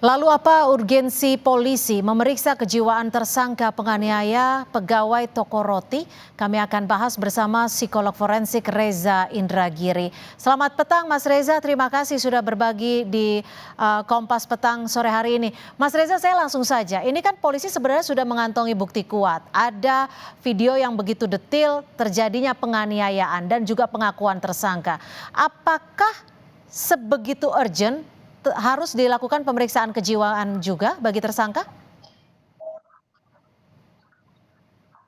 Lalu apa urgensi polisi memeriksa kejiwaan tersangka penganiaya pegawai toko roti? Kami akan bahas bersama psikolog forensik Reza Indragiri. Selamat petang Mas Reza, terima kasih sudah berbagi di Kompas Petang sore hari ini. Mas Reza, saya langsung saja, ini kan polisi sebenarnya sudah mengantongi bukti kuat. Ada video yang begitu detil terjadinya penganiayaan dan juga pengakuan tersangka. Apakah sebegitu urgent harus dilakukan pemeriksaan kejiwaan juga bagi tersangka?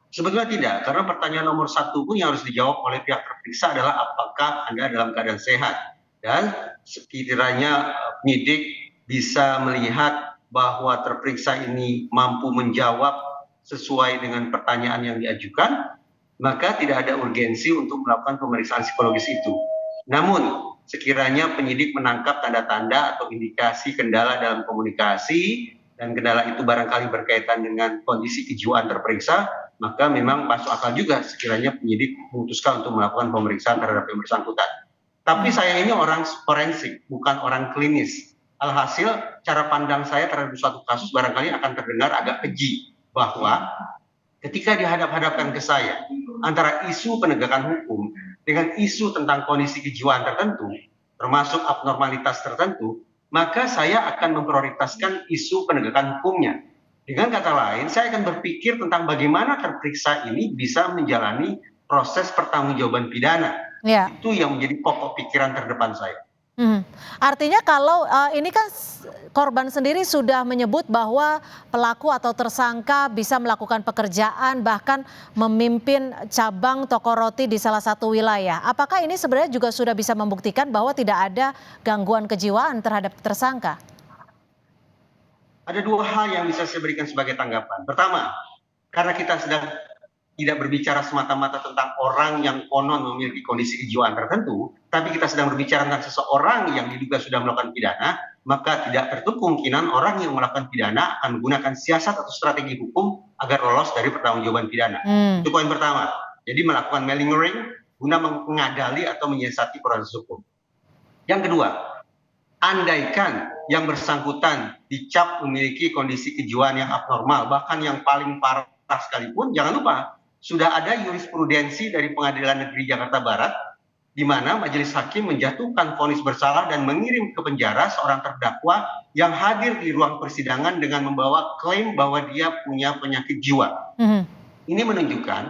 Sebetulnya tidak, karena pertanyaan nomor satu pun yang harus dijawab oleh pihak terperiksa adalah apakah Anda dalam keadaan sehat. Dan sekiranya penyidik bisa melihat bahwa terperiksa ini mampu menjawab sesuai dengan pertanyaan yang diajukan, maka tidak ada urgensi untuk melakukan pemeriksaan psikologis itu. Namun, sekiranya penyidik menangkap tanda-tanda atau indikasi kendala dalam komunikasi, dan kendala itu barangkali berkaitan dengan kondisi kejiwaan terperiksa, maka memang masuk akal juga sekiranya penyidik memutuskan untuk melakukan pemeriksaan terhadap yang bersangkutan. Tapi saya ini orang forensik, bukan orang klinis. Alhasil, cara pandang saya terhadap suatu kasus barangkali akan terdengar agak keji, bahwa ketika dihadap-hadapkan ke saya antara isu penegakan hukum dengan isu tentang kondisi kejiwaan tertentu, termasuk abnormalitas tertentu, maka saya akan memprioritaskan isu penegakan hukumnya. Dengan kata lain, saya akan berpikir tentang bagaimana terperiksa ini bisa menjalani proses pertanggungjawaban pidana. Ya. Itu yang menjadi pokok pikiran terdepan saya. Artinya kalau ini kan korban sendiri sudah menyebut bahwa pelaku atau tersangka bisa melakukan pekerjaan bahkan memimpin cabang toko roti di salah satu wilayah. Apakah ini sebenarnya juga sudah bisa membuktikan bahwa tidak ada gangguan kejiwaan terhadap tersangka? Ada dua hal yang bisa saya berikan sebagai tanggapan. Pertama, karena kita sedang tidak berbicara semata-mata tentang orang yang konon memiliki kondisi kejiwaan tertentu, tapi kita sedang berbicara tentang seseorang yang diduga sudah melakukan pidana, maka tidak tertutup kemungkinan orang yang melakukan pidana akan menggunakan siasat atau strategi hukum agar lolos dari pertanggungjawaban pidana. Itu poin pertama. Jadi melakukan malingering guna mengadali atau menyiasati proses hukum. Yang kedua, andaikan yang bersangkutan dicap memiliki kondisi kejiwaan yang abnormal, bahkan yang paling parah sekalipun, jangan lupa sudah ada jurisprudensi dari Pengadilan Negeri Jakarta Barat di mana majelis hakim menjatuhkan vonis bersalah dan mengirim ke penjara seorang terdakwa yang hadir di ruang persidangan dengan membawa klaim bahwa dia punya penyakit jiwa. Ini menunjukkan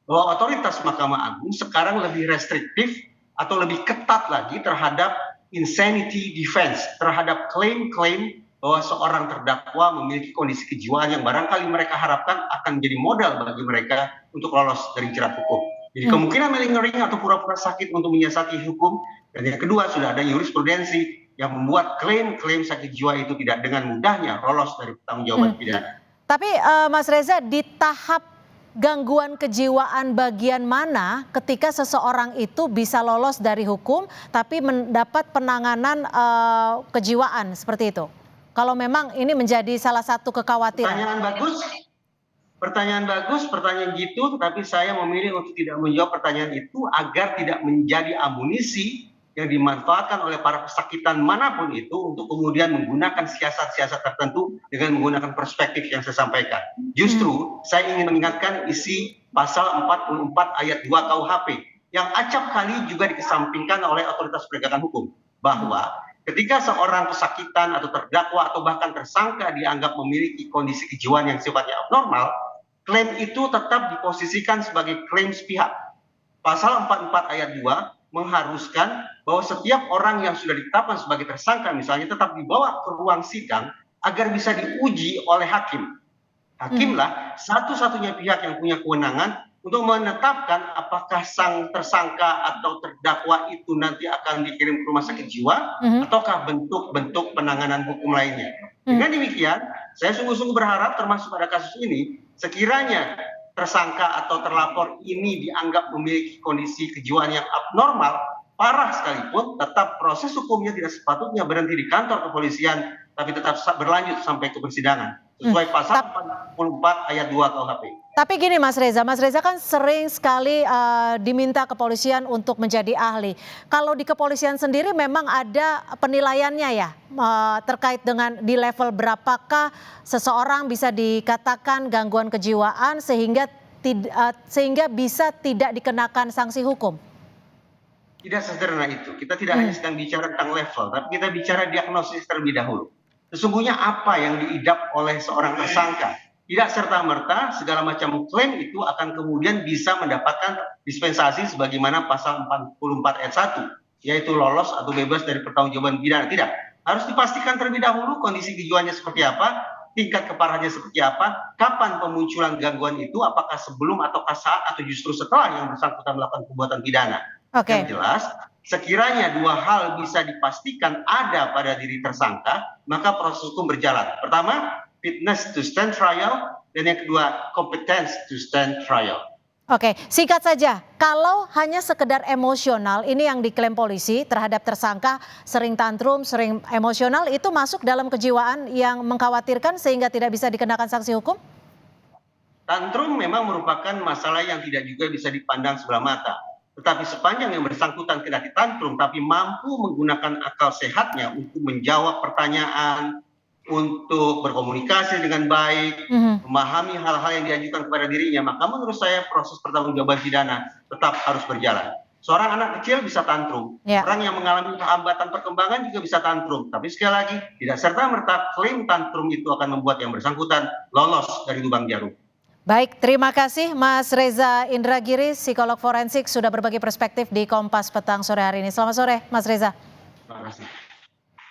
bahwa otoritas Mahkamah Agung sekarang lebih restriktif atau lebih ketat lagi terhadap insanity defense, terhadap klaim-klaim bahwa seorang terdakwa memiliki kondisi kejiwaan yang barangkali mereka harapkan akan menjadi modal bagi mereka untuk lolos dari jerat hukum. Jadi kemungkinan malingering atau pura-pura sakit untuk menyiasati hukum. Dan yang kedua, sudah ada jurisprudensi yang membuat klaim-klaim sakit jiwa itu tidak dengan mudahnya lolos dari pertanggungjawaban pidana. Tapi Mas Reza, di tahap gangguan kejiwaan bagian mana ketika seseorang itu bisa lolos dari hukum tapi mendapat penanganan kejiwaan seperti itu? Kalau memang ini menjadi salah satu kekhawatiran. Pertanyaan bagus, pertanyaan gitu, tetapi saya memilih untuk tidak menjawab pertanyaan itu agar tidak menjadi amunisi yang dimanfaatkan oleh para pesakitan manapun itu untuk kemudian menggunakan siasat-siasat tertentu dengan menggunakan perspektif yang saya sampaikan. Justru saya ingin mengingatkan isi pasal 44 ayat 2 KUHP yang acap kali juga dikesampingkan oleh otoritas penegakan hukum, bahwa ketika seorang pesakitan atau terdakwa atau bahkan tersangka dianggap memiliki kondisi kejiwaan yang sifatnya abnormal, klaim itu tetap diposisikan sebagai klaim sepihak. Pasal 44 ayat 2 mengharuskan bahwa setiap orang yang sudah ditetapkan sebagai tersangka misalnya tetap dibawa ke ruang sidang agar bisa diuji oleh hakim. Hakimlah satu-satunya pihak yang punya kewenangan untuk menetapkan apakah sang tersangka atau terdakwa itu nanti akan dikirim ke rumah sakit jiwa ataukah bentuk-bentuk penanganan hukum lainnya. Dengan demikian, saya sungguh-sungguh berharap termasuk pada kasus ini, sekiranya tersangka atau terlapor ini dianggap memiliki kondisi kejiwaan yang abnormal, parah sekalipun, tetap proses hukumnya tidak sepatutnya berhenti di kantor kepolisian, tapi tetap berlanjut sampai ke persidangan sesuai pasal 44 ayat 2 KUHP. Tapi gini Mas Reza kan sering sekali diminta kepolisian untuk menjadi ahli. Kalau di kepolisian sendiri memang ada penilaiannya ya, terkait dengan di level berapakah seseorang bisa dikatakan gangguan kejiwaan sehingga bisa tidak dikenakan sanksi hukum? Tidak sesederhana itu. Kita tidak hanya sedang bicara tentang level, tapi kita bicara diagnosis terlebih dahulu. Sesungguhnya apa yang diidap oleh seorang tersangka? Tidak serta-merta segala macam klaim itu akan kemudian bisa mendapatkan dispensasi sebagaimana pasal 44 ayat 1, yaitu lolos atau bebas dari pertanggungjawaban pidana. Tidak. Harus dipastikan terlebih dahulu kondisi kejiwaannya seperti apa, tingkat keparahannya seperti apa, kapan pemunculan gangguan itu, apakah sebelum ataukah saat atau justru setelah yang bersangkutan melakukan perbuatan pidana. Oke. Yang jelas, sekiranya dua hal bisa dipastikan ada pada diri tersangka, maka proses hukum berjalan. Pertama, fitness to stand trial, dan yang kedua, competence to stand trial. Oke, singkat saja, kalau hanya sekedar emosional, ini yang diklaim polisi terhadap tersangka, sering tantrum, sering emosional, itu masuk dalam kejiwaan yang mengkhawatirkan sehingga tidak bisa dikenakan sanksi hukum? Tantrum memang merupakan masalah yang tidak juga bisa dipandang sebelah mata. Tetapi sepanjang yang bersangkutan tidak ditantrum, tapi mampu menggunakan akal sehatnya untuk menjawab pertanyaan, untuk berkomunikasi dengan baik, memahami hal-hal yang diajukan kepada dirinya, maka menurut saya proses pertanggungjawaban pidana tetap harus berjalan. Seorang anak kecil bisa tantrum, orang yang mengalami hambatan perkembangan juga bisa tantrum. Tapi sekali lagi, tidak serta-merta klaim tantrum itu akan membuat yang bersangkutan lolos dari lubang jarum. Baik, terima kasih Mas Reza Indragiri, psikolog forensik sudah berbagi perspektif di Kompas Petang sore hari ini. Selamat sore Mas Reza. Terima kasih.